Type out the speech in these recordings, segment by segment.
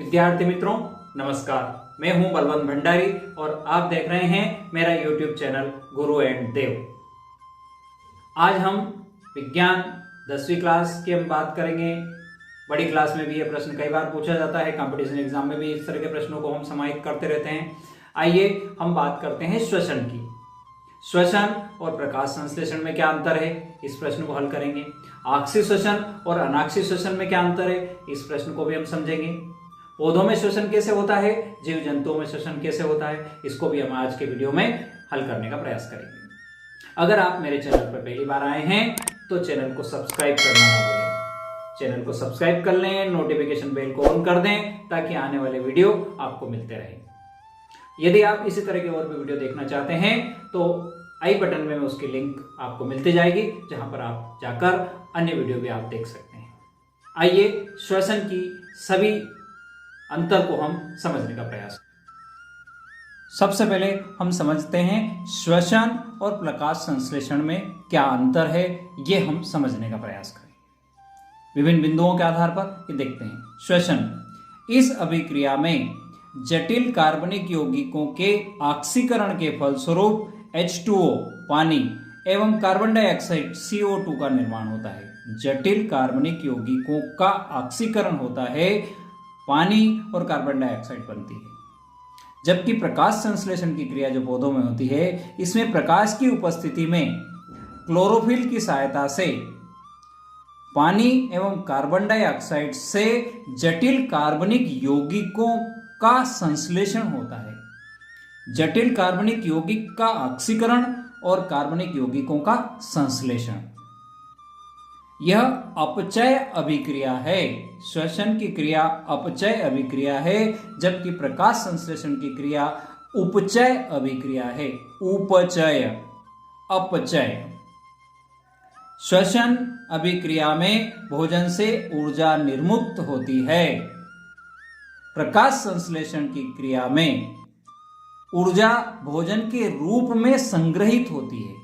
विद्यार्थी मित्रों नमस्कार, मैं हूं बलवंत भंडारी और आप देख रहे हैं मेरा YouTube चैनल गुरु एंड देव। आज हम विज्ञान 10वीं क्लास की हम बात करेंगे। बड़ी क्लास में भी ये प्रश्न कई बार पूछा जाता है, कंपटीशन एग्जाम में भी इस तरह के प्रश्नों को हम समाहित करते रहते हैं। आइए हम बात करते हैं श्वसन की। श्वसन और प्रकाश संश्लेषण में क्या अंतर है, इस प्रश्न को हल करेंगे। आक्षिक श्वसन और अनाक्षिक श्वसन में क्या अंतर है, इस प्रश्न को भी हम समझेंगे। पौधों में श्वसन कैसे होता है, जीव जंतुओं में श्वसन कैसे होता है, इसको भी हम आज के वीडियो में हल करने का प्रयास करेंगे। अगर आप मेरे चैनल पर पहली बार आए हैं तो चैनल को सब्सक्राइब करना ना भूलें। चैनल को सब्सक्राइब कर लें, नोटिफिकेशन बेल को ऑन कर दें ताकि आने वाले वीडियो आपको मिलते रहें। यदि आप इसी तरह के और भी वीडियो देखना चाहते हैं तो आई बटन में उसकी लिंक आपको मिलती जाएगी, जहां पर आप जाकर अन्य वीडियो भी आप देख सकते हैं। आइए श्वसन की सभी अंतर को हम समझने का प्रयास। सबसे पहले हम समझते हैं श्वसन और प्रकाश संश्लेषण में क्या अंतर है, ये हम समझने का प्रयास करें। विभिन्न बिंदुओं के आधार पर ये देखते हैं। श्वसन, इस अभिक्रिया में जटिल कार्बनिक यौगिकों के ऑक्सीकरण के फलस्वरूप H2O पानी एवं कार्बन डाइऑक्साइड CO2 का निर्माण होता है। जटिल कार्बनिक यौगिकों का ऑक्सीकरण होता है, पानी और कार्बन डाइऑक्साइड बनती है। जबकि प्रकाश संश्लेषण की क्रिया जो पौधों में होती है, इसमें प्रकाश की उपस्थिति में क्लोरोफिल की सहायता से पानी एवं कार्बन डाइऑक्साइड से जटिल कार्बनिक यौगिकों का संश्लेषण होता है। जटिल कार्बनिक यौगिक का ऑक्सीकरण और कार्बनिक यौगिकों का संश्लेषण, यह अपचय अभिक्रिया है। श्वसन की क्रिया अपचय अभिक्रिया है, जबकि प्रकाश संश्लेषण की क्रिया उपचय अभिक्रिया है। उपचय, अपचय। श्वसन अभिक्रिया में भोजन से ऊर्जा निर्मुक्त होती है। प्रकाश संश्लेषण की क्रिया में ऊर्जा भोजन के रूप में संग्रहित होती है।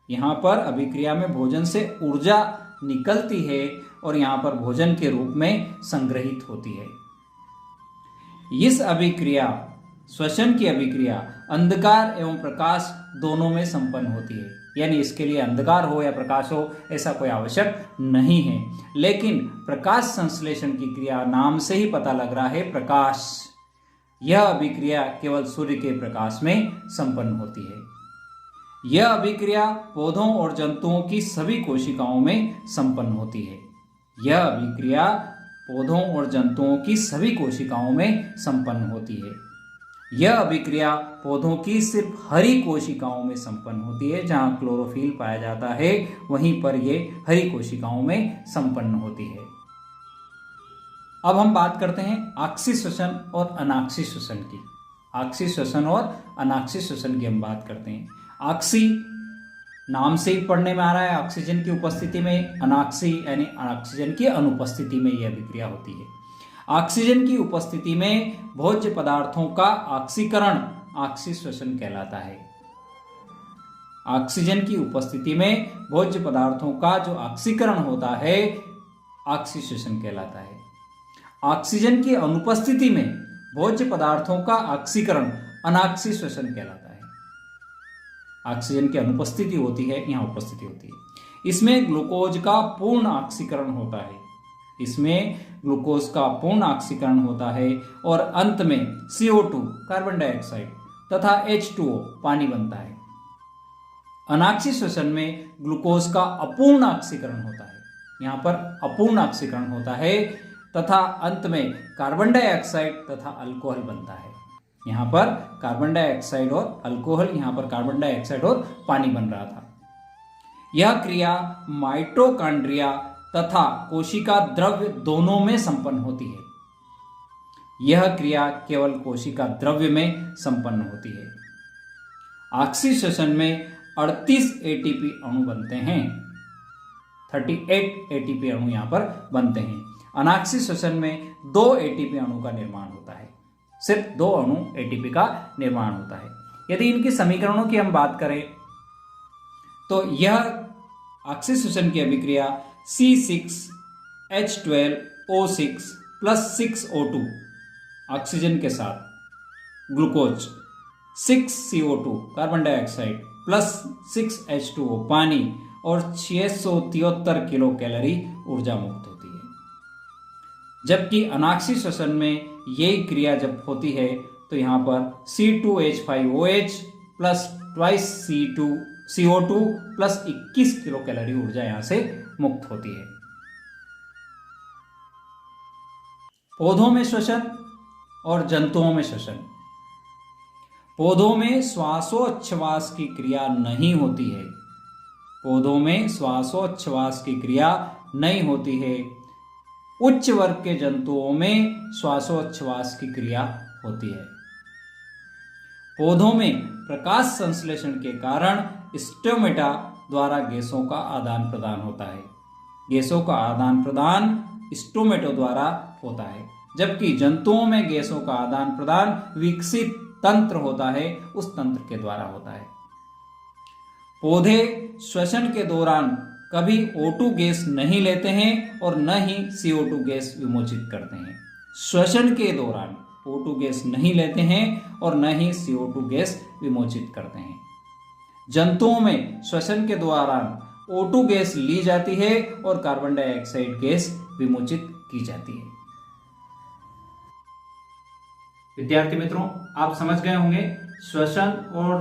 यहां पर अभिक्रिया में भोजन से ऊर्जा निकलती है और यहां पर भोजन के रूप में संग्रहित होती है। इस अभिक्रिया, श्वसन की अभिक्रिया अंधकार एवं प्रकाश दोनों में संपन्न होती है। यानी इसके लिए अंधकार हो या प्रकाश हो ऐसा कोई आवश्यक नहीं है। लेकिन प्रकाश संश्लेषण की क्रिया नाम से ही पता लग रहा है, प्रकाश। यह अभिक्रिया केवल सूर्य के प्रकाश में संपन्न होती है। यह अभिक्रिया पौधों और जंतुओं की सभी कोशिकाओं में संपन्न होती है। यह अभिक्रिया पौधों और जंतुओं की सभी कोशिकाओं में संपन्न होती है। यह अभिक्रिया पौधों की सिर्फ हरी कोशिकाओं में संपन्न होती है। जहां क्लोरोफिल पाया जाता है वहीं पर यह हरी कोशिकाओं में संपन्न होती है। अब हम बात करते हैं आक्षिक श्वसन और अनाक्षिक श्वसन की। आक्षिक श्वसन और अनाक्षिक श्वसन की हम बात करते हैं। आक्षी नाम से ही पढ़ने में आ रहा है, ऑक्सीजन की उपस्थिति में। अनाक्षी यानी ऑक्सीजन की अनुपस्थिति में यह अभिक्रिया होती है। ऑक्सीजन की उपस्थिति में भोज्य पदार्थों का ऑक्सीकरण आक्षिक श्वसन कहलाता है। ऑक्सीजन की उपस्थिति में भोज्य पदार्थों का जो ऑक्सीकरण होता है आक्षिक श्वसन कहलाता है। ऑक्सीजन की अनुपस्थिति में भोज्य पदार्थों का ऑक्सीकरण अनाक्षिक श्वसन कहलाता है। ऑक्सीजन की अनुपस्थिति होती है, यहां उपस्थिति होती है। इसमें ग्लूकोज का पूर्ण ऑक्सीकरण होता है। इसमें ग्लूकोज का पूर्ण ऑक्सीकरण होता है और अंत में CO2 कार्बन डाइऑक्साइड तथा H2O पानी बनता है। अनाक्षिक श्वसन में ग्लूकोज का अपूर्ण ऑक्सीकरण होता है। यहां पर अपूर्ण ऑक्सीकरण होता है तथा अंत में कार्बन डाइऑक्साइड तथा अल्कोहल बनता है। यहां पर कार्बन डाइऑक्साइड और अल्कोहल, यहां पर कार्बन डाइऑक्साइड और पानी बन रहा था। यह क्रिया माइटोकॉन्ड्रिया तथा कोशिका द्रव्य दोनों में संपन्न होती है। यह क्रिया केवल कोशिका द्रव्य में संपन्न होती है। आक्षिक श्वसन में 38 ATP अणु बनते हैं। 38 ATP अणु यहां पर बनते हैं। अनाक्षिक श्वसन में 2 ATP अणु का निर्माण होता है। सिर्फ 2 अणु ATP का निर्माण होता है। यदि इनकी समीकरणों की हम बात करें तो यह आक्षिक श्वसन की अभिक्रिया C6H12O6 + 6O2 ऑक्सीजन के साथ glucose, 6CO2 carbon dioxide plus 6H2O पानी और 673 किलो कैलोरी ऊर्जा मुक्त होती है। जबकि अनाक्षी श्वसन में यही क्रिया जब होती है तो यहाँ पर C2H5OH plus twice CO2 plus 21 kilo calorie ऊर्जा यहाँ से मुक्त होती है। पौधों में श्वसन और जंतुओं में श्वसन। पौधों में श्वासोच्छ्वास की क्रिया नहीं होती है। पौधों में श्वासोच्छ्वास की क्रिया नहीं होती है। उच्च वर्ग के जंतुओं में श्वासोच्छ्वास की क्रिया होती है। पौधों में प्रकाश संश्लेषण के कारण स्टोमेटा द्वारा गैसों का आदान प्रदान होता है। गैसों का आदान प्रदान स्टोमेटो द्वारा होता है, जबकि जंतुओं में गैसों का आदान प्रदान विकसित तंत्र होता है, उस तंत्र के द्वारा होता है। पौधे श्वसन के दौरान कभी O2 गैस नहीं लेते हैं और न ही CO2 गैस विमोचित करते हैं। श्वसन के दौरान O2 गैस नहीं लेते हैं और न ही CO2 गैस विमोचित करते हैं। जंतुओं में श्वसन के दौरान O2 गैस ली जाती है और कार्बन डाइऑक्साइड गैस विमोचित की जाती है। विद्यार्थी मित्रों, आप समझ गए होंगे श्वसन और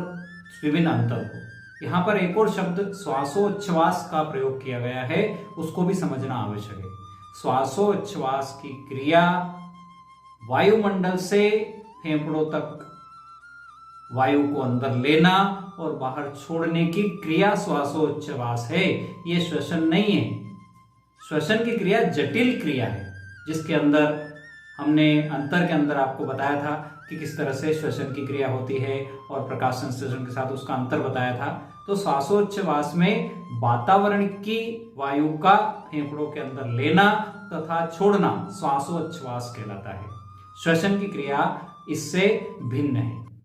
विभिन्न अंतर को। यहाँ पर एक और शब्द श्वासोच्छ्वास का प्रयोग किया गया है, उसको भी समझना आवश्यक है। श्वासोच्छ्वास की क्रिया वायुमंडल से फेफड़ों तक वायु को अंदर लेना और बाहर छोड़ने की क्रिया श्वासोच्छ्वास है, ये श्वसन नहीं है। श्वसन की क्रिया जटिल क्रिया है, जिसके अंदर हमने अंतर के अंदर आपको बताया था कि किस तरह से श्वसन की क्रिया होती है और प्रकाश संश्लेषण के साथ उसका अंतर बताया था। तो श्वासोच्छ्वास में वातावरण की वायु का फेफड़ों के अंदर लेना तथा छोड़ना श्वासोच्छ्वास कहलाता है। श्वसन की क्रिया इससे भिन्न है।